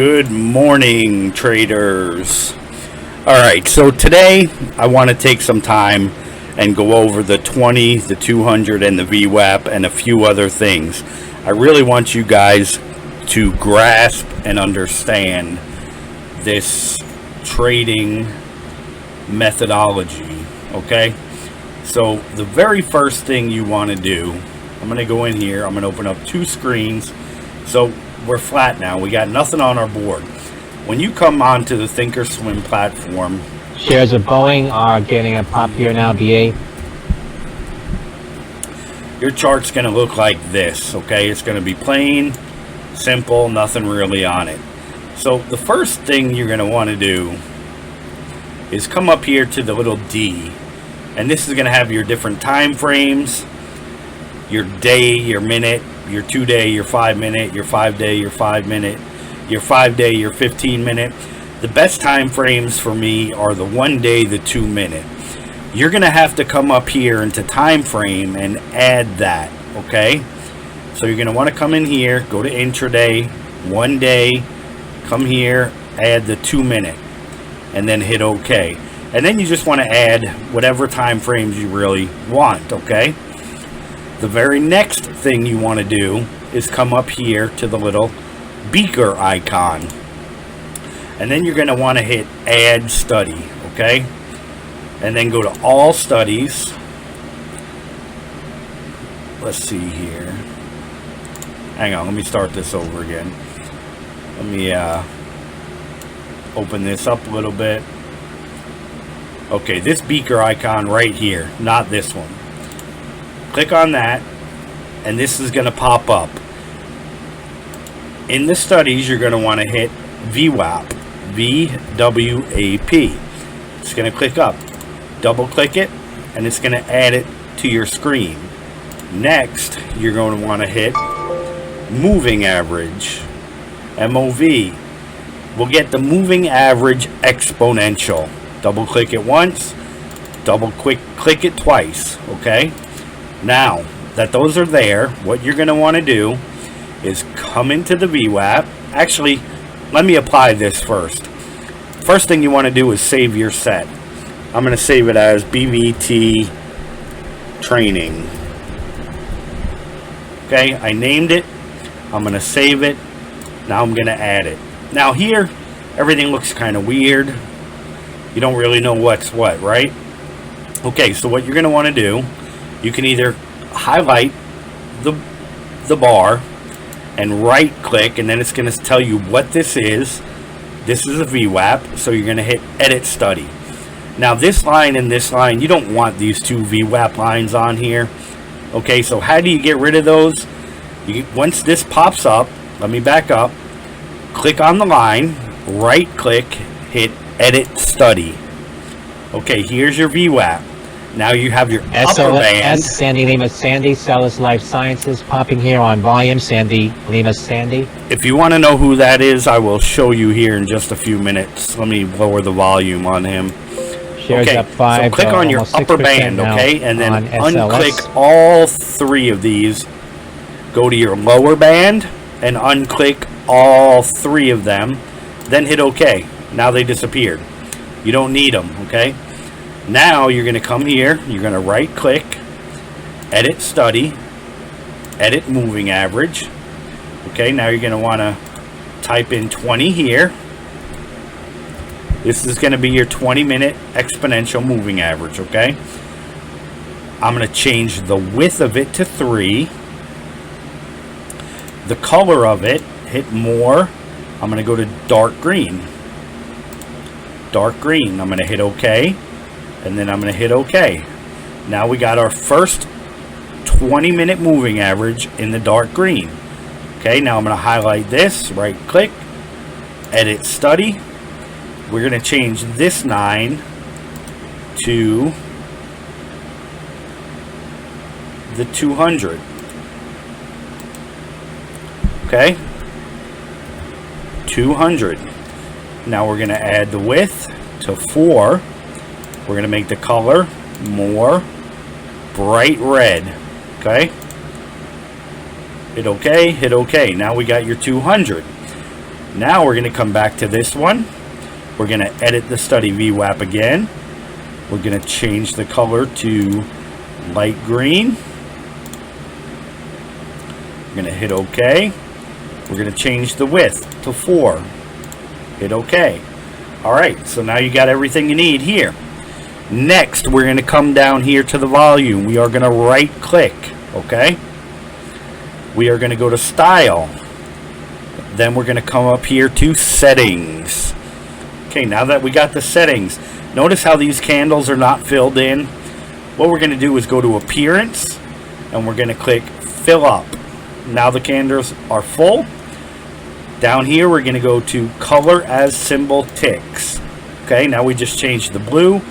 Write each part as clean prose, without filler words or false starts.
Good morning, traders. Alright, so today I want to take some time and go over the 20, the 200, and the VWAP and a few other things. I really want you guys to grasp and understand this trading methodology, okay? So the very first thing you want to do, I'm going to go in here, I'm going to open up two screens. So we're flat now, we got nothing on our board. When you come onto the Thinkorswim platform, shares of Boeing are getting a pop here now, BA. Your chart's going to look like this, okay? It's going to be plain, simple, nothing really on it. So the first thing you're going to want to do is come up here to the little D, and this is going to have your different time frames, your day, your minute, your 2-day, your 5-minute, your 5-day, your 5-minute, your 5-day, your 15-minute. The best time frames for me are the 1-day, the 2-minute. You're going to have to come up here into time frame and add that, okay? So you're going to want to come in here, go to intraday, 1 day, come here, add the 2-minute, and then hit OK. And then you just want to add whatever time frames you really want, okay? The very next thing you want to do is come up here to the little beaker icon. And then you're going to want to hit Add Study, okay? And then go to All Studies. Let's see here. Hang on, let me start this over again. Let me open this up a little bit. Okay, this beaker icon right here, not this one. Click on that, and this is going to pop up. In the studies, you're going to want to hit VWAP, VWAP. It's going to click up. Double click it, and it's going to add it to your screen. Next, you're going to want to hit Moving Average, MOV. We'll get the Moving Average Exponential. Double click it once, double click it twice, okay? Now that those are there, what you're going to want to do is come into the VWAP. Actually, let me apply this first. First thing you want to do is save your set. I'm going to save it as BVT Training. Okay, I named it. I'm going to save it. Now I'm going to add it. Now here, everything looks kind of weird. You don't really know what's what, right? Okay, so what you're going to want to do, you can either highlight the bar and right click, and then it's going to tell you what this is. This is a VWAP, so you're going to hit Edit Study. Now this line and this line, you don't want these two VWAP lines on here. Okay, so how do you get rid of those? Once this pops up, let me back up, click on the line, right click, hit Edit Study. Okay, here's your VWAP. Now you have your upper band. Sandy Lima Sandy, Celis Life Sciences, popping here on volume, Sandy Lima Sandy. If you want to know who that is, I will show you here in just a few minutes. Let me lower the volume on him. Shares okay, up 5, so click on your upper band, okay, and then unclick all three of these. Go to your lower band and unclick all three of them. Then hit OK. Now they disappeared. You don't need them, okay? Now you're going to come here, you're going to right click, Edit Study, Edit Moving Average. Okay, now you're going to want to type in 20 here. This is going to be your 20-minute exponential moving average, okay? I'm going to change the width of it to 3. The color of it, hit More. I'm going to go to dark green. Dark green. I'm going to hit OK. And then I'm going to hit OK. Now we got our first 20-minute moving average in the dark green. Okay, now I'm going to highlight this, right click, Edit Study. We're going to change this 9 to the 200. Okay, 200. Now we're going to add the width to 4. We're going to make the color more bright red. Okay, hit OK, hit OK. Now we got your 200. Now we're going to come back to this one. We're going to edit the study VWAP again. We're going to change the color to light green. We're going to hit OK. We're going to change the width to 4. Hit OK. Alright, so now you got everything you need here. Next, we're going to come down here to the volume. We are going to right click. Okay. We are going to go to Style. Then we're going to come up here to Settings. Okay, now that we got the settings, notice how these candles are not filled in. What we're going to do is go to Appearance, and we're going to click Fill Up. Now the candles are full. Down here, we're going to go to Color as Symbol Ticks. Okay, now we just changed the blue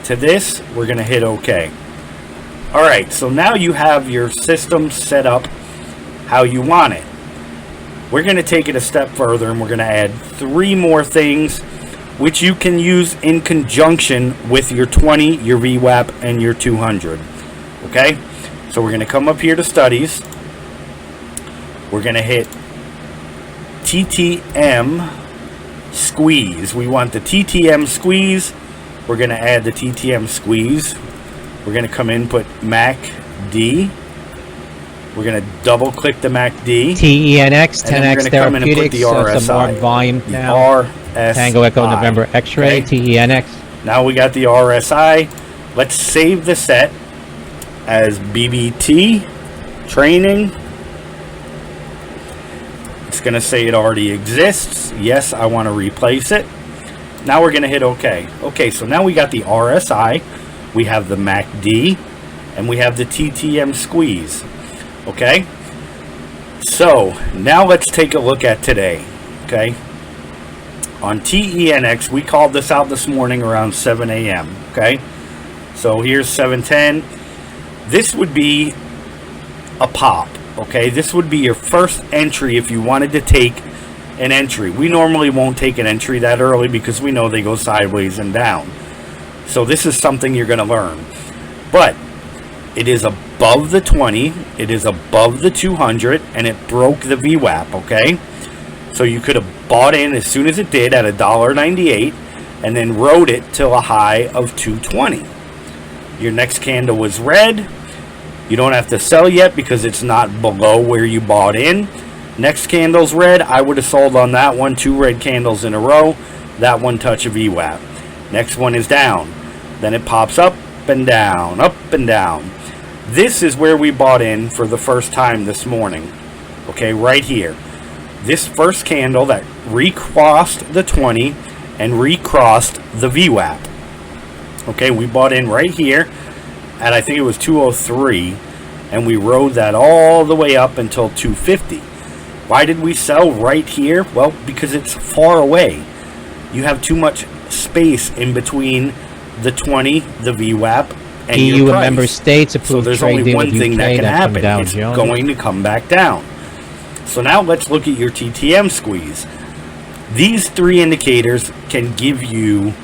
to this. We're going to hit OK. Alright, so now you have your system set up how you want it. We're going to take it a step further, and we're going to add 3 more things which you can use in conjunction with your 20, your VWAP, and your 200. Okay? So we're going to come up here to Studies. We're going to hit TTM Squeeze. We want the TTM Squeeze. We're going to add the TTM Squeeze. We're going to come in, put MACD. We're going to double click the MACD. TENX, 10X Therapeutics, some more volume now. RSI. Tango Echo November X-Ray, Okay. TENX. Now we got the RSI. Let's save the set as BBT Training. It's going to say it already exists. Yes, I want to replace it. Now we're going to hit OK. Okay, so now we got the RSI. We have the MACD. And we have the TTM Squeeze. Okay? So, now let's take a look at today. Okay? On TENX, we called this out this morning around 7 a.m. Okay? So here's 7:10. This would be a pop. Okay? This would be your first entry if you wanted to take an entry. We normally won't take an entry that early because we know they go sideways and down. So this is something you're going to learn. But it is above the 20, it is above the 200, and it broke the VWAP, okay? So you could have bought in as soon as it did at $1.98 and then rode it till a high of 220. Your next candle was red. You don't have to sell yet because it's not below where you bought in. Next candle's red. I would have sold on that one. 2 red candles in a row. That one touch of VWAP. Next one is down. Then it pops up and down, up and down. This is where we bought in for the first time this morning. Okay, right here. This first candle that recrossed the 20 and recrossed the VWAP. Okay, we bought in right here at I think it was 203, and we rode that all the way up until 250. Why did we sell right here? Well, because it's far away. You have too much space in between the 20, the VWAP, and EU your and price. member states approved So there's trade only deal one with thing UK, that can that's from happen. Dow It's Jones. going to come back down. So now let's look at your TTM squeeze. These 3 indicators can give you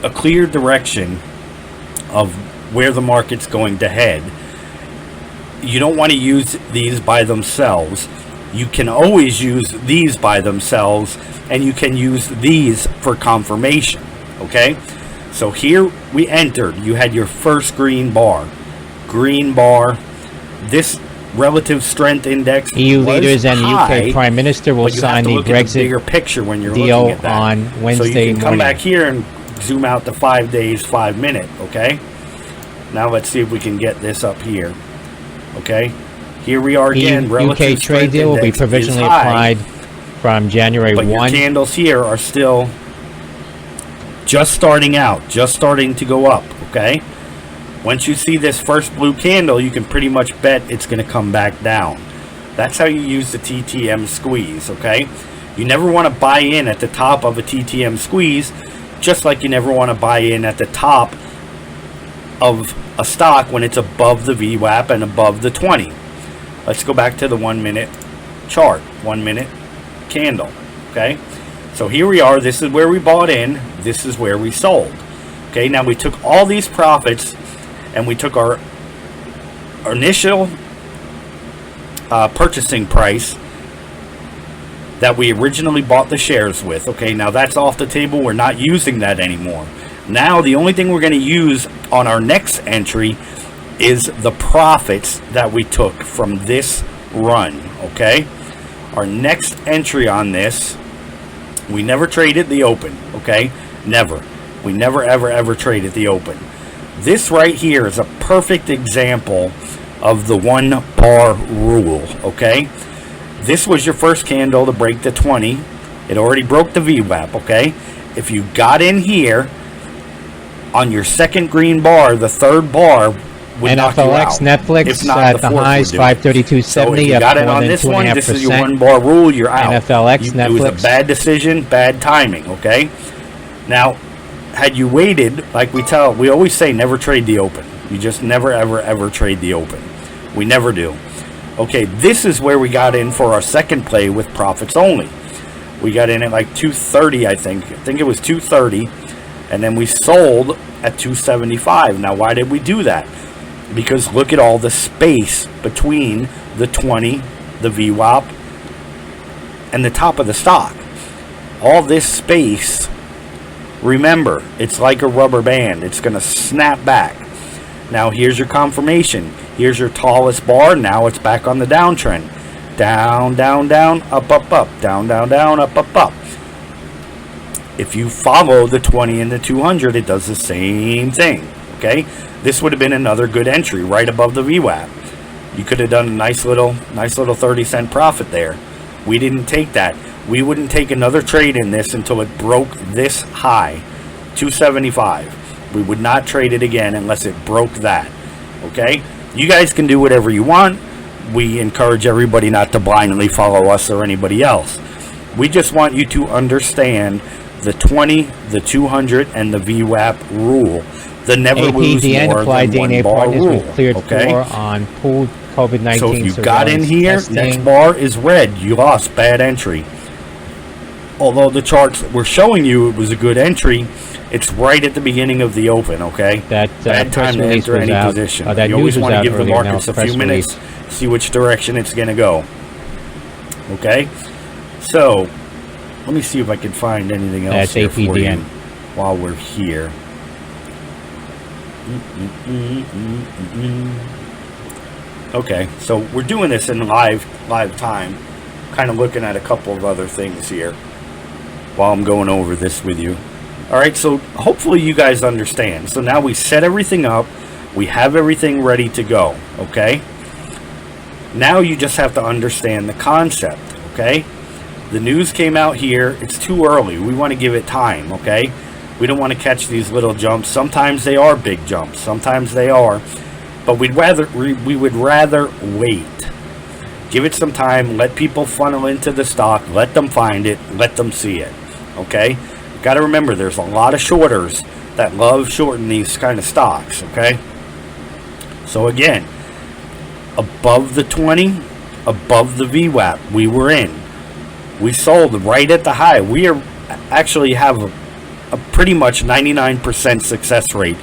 a clear direction of where the market's going to head. You don't want to use these by themselves. You can always use these by themselves, and you can use these for confirmation. Okay? So here we entered. You had your first green bar. Green bar. This relative strength index EU was leaders and high, UK Prime Minister will but you have sign to the look at the bigger Brexit picture when you're deal looking at that. on So Wednesday you can come morning. back here and zoom out to 5 days, 5 minute. Okay? Now let's see if we can get this up here. Okay? Here we are again. EU Relative UK trade strength deal will be index is provisionally high, applied from January but your 1. candles here are still just starting out, just starting to go up. Okay? Once you see this first blue candle, you can pretty much bet it's going to come back down. That's how you use the TTM squeeze. Okay? You never want to buy in at the top of a TTM squeeze, just like you never want to buy in at the top of a stock when it's above the VWAP and above the 20. Let's go back to the 1 minute chart, 1 minute candle. Okay, so here we are. This is where we bought in. This is where we sold. Okay, now we took all these profits and we took our initial purchasing price that we originally bought the shares with. Okay, now that's off the table. We're not using that anymore. Now the only thing we're going to use on our next entry is the profits that we took from this run. Okay, our next entry on this, we never traded the open. Okay, never. We never ever traded the open. This right here is a perfect example of the 1 bar rule. Okay, this was your first candle to break the 20. It already broke the VWAP. Okay, if you got in here on your second green bar, the third bar would knock you out. NFLX, Netflix If not, at the the fourth highs, would do it. So if 532.70, you up got it more on than this one, this is your 2.5%. 1 bar rule. You're out. NFLX, It was a Netflix. bad decision, bad timing. Okay. Now, had you waited, like we always say, never trade the open. You just never ever trade the open. We never do. Okay, this is where we got in for our second play with profits only. We got in at like 230, I think. I think it was 230, and then we sold at 275. Now, why did we do that? Because look at all the space between the 20, the VWAP, and the top of the stock. All this space, remember, it's like a rubber band. It's going to snap back. Now, here's your confirmation. Here's your tallest bar. Now it's back on the downtrend. Down, down, down, up, up, up. Down, down, down, up, up, up. If you follow the 20 and the 200, it does the same thing. Okay? This would have been another good entry right above the VWAP. You could have done a nice little 30-cent profit there. We didn't take that. We wouldn't take another trade in this until it broke this high, 275. We would not trade it again unless it broke that. Okay? You guys can do whatever you want. We encourage everybody not to blindly follow us or anybody else. We just want you to understand the 20, the 200, and the VWAP rule. The never lose APDN more applied than 1 DNA bar partners rule. were cleared Okay? for on pooled COVID-19 So if you got in surveillance here, testing. next bar is red. You lost, bad entry. Although the charts were showing you it was a good entry, it's right at the beginning of the open, okay? That Bad press time to release enter was any out. position. That You news always was want to out give the earlier. Now markets a press few minutes, release. see which direction it's going to go. Okay? So, let me see if I can find anything else That's here for you APDN. while we're here. Okay, so we're doing this in live time, kind of looking at a couple of other things here while I'm going over this with you. All right, so hopefully you guys understand. So now we set everything up, we have everything ready to go. Okay, now you just have to understand the concept. Okay, the news came out here. It's too early. We want to give it time. Okay, we don't want to catch these little jumps. Sometimes they are big jumps, sometimes they are, but we would rather wait. Give it some time, let people funnel into the stock, let them find it, let them see it. Okay, you got to remember there's a lot of shorters that love shorting these kind of stocks. Okay, so again, above the 20, above the VWAP, we were in. We sold right at the high. We are actually have a pretty much 99% success rate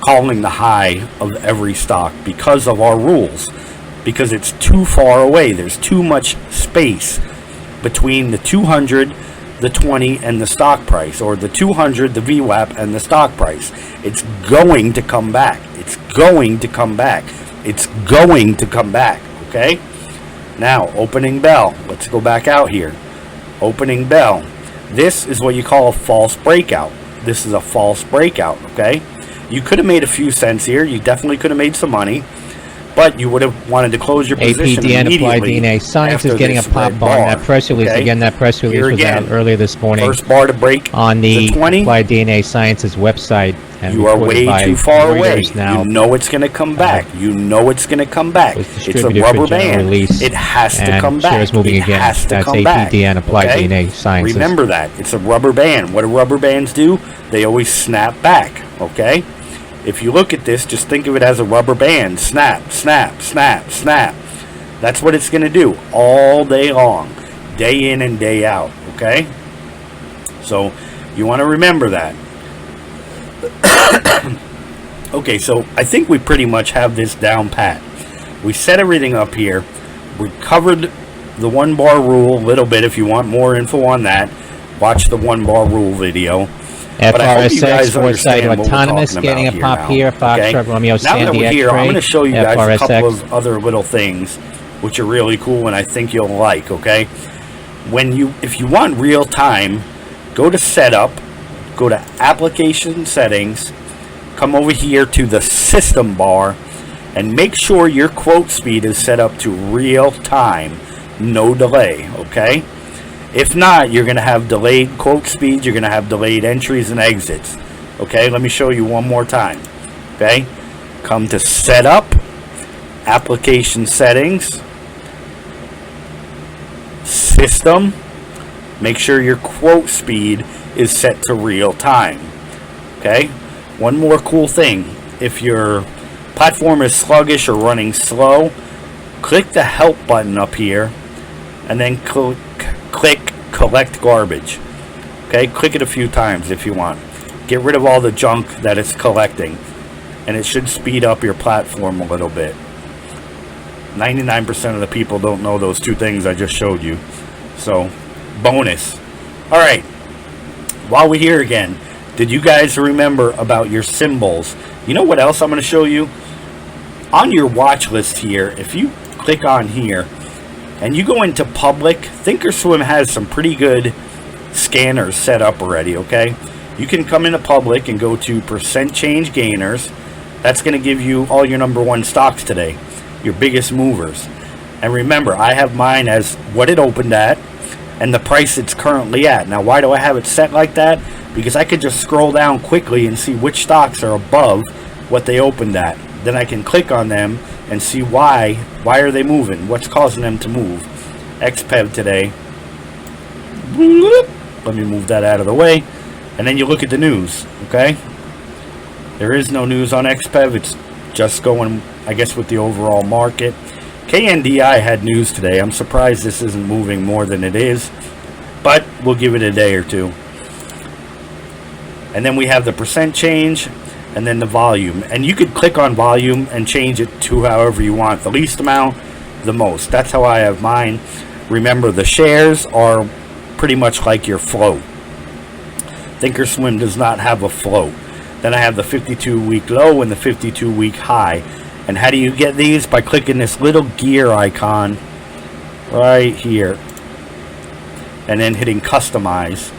calling the high of every stock because of our rules, because it's too far away. There's too much space between the 200, the 20, and the stock price, or the 200, the VWAP, and the stock price. It's going to come back. It's going to come back. It's going to come back. Okay, now opening bell. Let's go back out here. Opening bell. This is what you call a false breakout. This is a false breakout. Okay, you could have made a few cents here. You definitely could have made some money, but you would have wanted to close your position APDN immediately. applied DNA. Science is after getting a this pop red bar. That press release, okay? again, that press release Here was again, out earlier this morning first bar to break on the 20. Applied DNA Sciences website. And You are reported way by too far away. Reuters now. You know it's going to come back. You know it's going to come back. Was It's a distributed rubber for general band. release, It has to and come back. shares moving It again. has to That's come back. APDN Applied Okay? DNA Sciences. Remember that. It's a rubber band. What do rubber bands do? They always snap back. Okay? If you look at this, just think of it as a rubber band. Snap, snap, snap, snap. That's what it's going to do all day long, day in and day out. Okay? So you want to remember that. Okay, so I think we pretty much have this down pat. We set everything up here. We covered the 1 bar rule a little bit. If you want more info on that, watch the 1 bar rule video. But I hope you guys FRSX, foresight, understand what we're autonomous, talking getting a about pop now, here, Foxtrot, okay? Romeo, Now that Sandy, we're here, I'm X-ray, going to show you guys a couple FRSX. of other little things which are really cool and I think you'll like, okay? If you want real time, go to setup, go to application settings, come over here to the system bar, and make sure your quote speed is set up to real time, no delay, okay? If not, you're going to have delayed quote speeds, you're going to have delayed entries and exits, okay? Let me show you one more time, okay? Come to setup, application settings, system, make sure your quote speed is set to real time, okay? One more cool thing, if your platform is sluggish or running slow, click the help button up here and then click collect garbage, okay? Click it a few times if you want. Get rid of all the junk that it's collecting and it should speed up your platform a little bit. 99% of the people don't know those two things I just showed you, so bonus. All right, while we're here again, did you guys remember about your symbols? You know what else I'm going to show you? On your watch list here, if you click on here and you go into public, Thinkorswim has some pretty good scanners set up already, okay? You can come into public and go to percent change gainers. That's going to give you all your #1 stocks today, your biggest movers. And remember, I have mine as what it opened at and the price it's currently at. Now, why do I have it set like that? Because I could just scroll down quickly and see which stocks are above what they opened at. Then I can click on them and see why are they moving, what's causing them to move. XPEV today, let me move that out of the way, and then you look at the news, okay? There is no news on XPEV, it's just going, I guess, with the overall market. KNDI had news today. I'm surprised this isn't moving more than it is, but we'll give it a day or two. And then we have the percent change and then the volume, and you could click on volume and change it to however you want, the least amount, the most. That's how I have mine. Remember, the shares are pretty much like your float. Thinkorswim does not have a float. Then I have the 52-week low and the 52-week high. And how do you get these? By clicking this little gear icon right here and then hitting customize,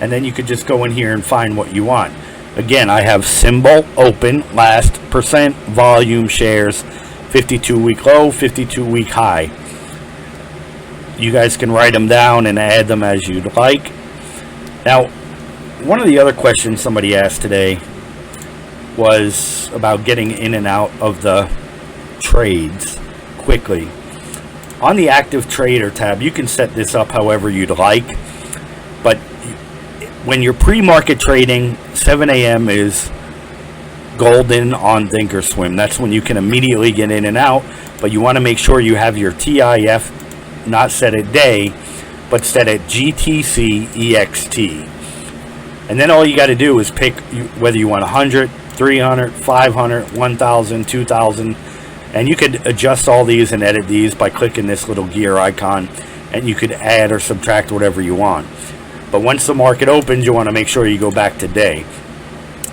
and then you could just go in here and find what you want. Again, I have symbol, open, last, percent, volume, shares, 52-week low, 52-week high. You guys can write them down and add them as you'd like. Now, one of the other questions somebody asked today was about getting in and out of the trades quickly. On the active trader tab, you can set this up however you'd like, but when you're pre-market trading, 7 a.m. is golden on Thinkorswim. That's when you can immediately get in and out, but you want to make sure you have your TIF not set at day, but set at GTC EXT. And then all you got to do is pick whether you want 100, 300, 500, 1,000, 2,000, and you could adjust all these and edit these by clicking this little gear icon, and you could add or subtract whatever you want. But once the market opens, you want to make sure you go back to day.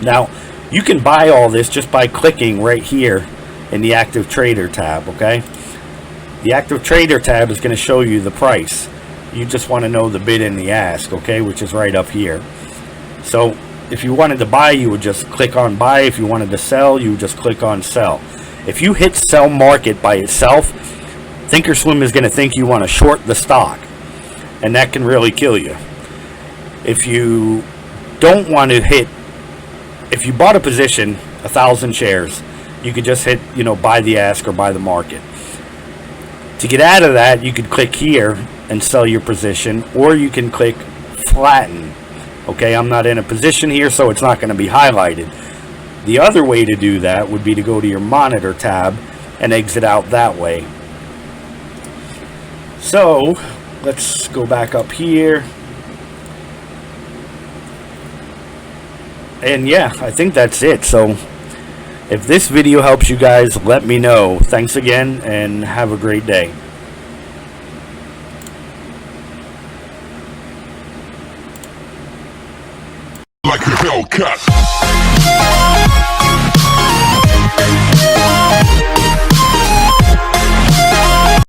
Now, you can buy all this just by clicking right here in the active trader tab, okay? The active trader tab is going to show you the price. You just want to know the bid and the ask, okay, which is right up here. So if you wanted to buy, you would just click on buy. If you wanted to sell, you would just click on sell. If you hit sell market by itself, Thinkorswim is going to think you want to short the stock, and that can really kill you. If you don't want to hit, if you bought a position, 1,000 shares, you could just hit, buy the ask or buy the market. To get out of that, you could click here and sell your position, or you can click flatten. Okay, I'm not in a position here, so it's not going to be highlighted. The other way to do that would be to go to your monitor tab and exit out that way. So let's go back up here. And yeah, I think that's it. So if this video helps you guys, let me know. Thanks again and have a great day. like a Hellcat.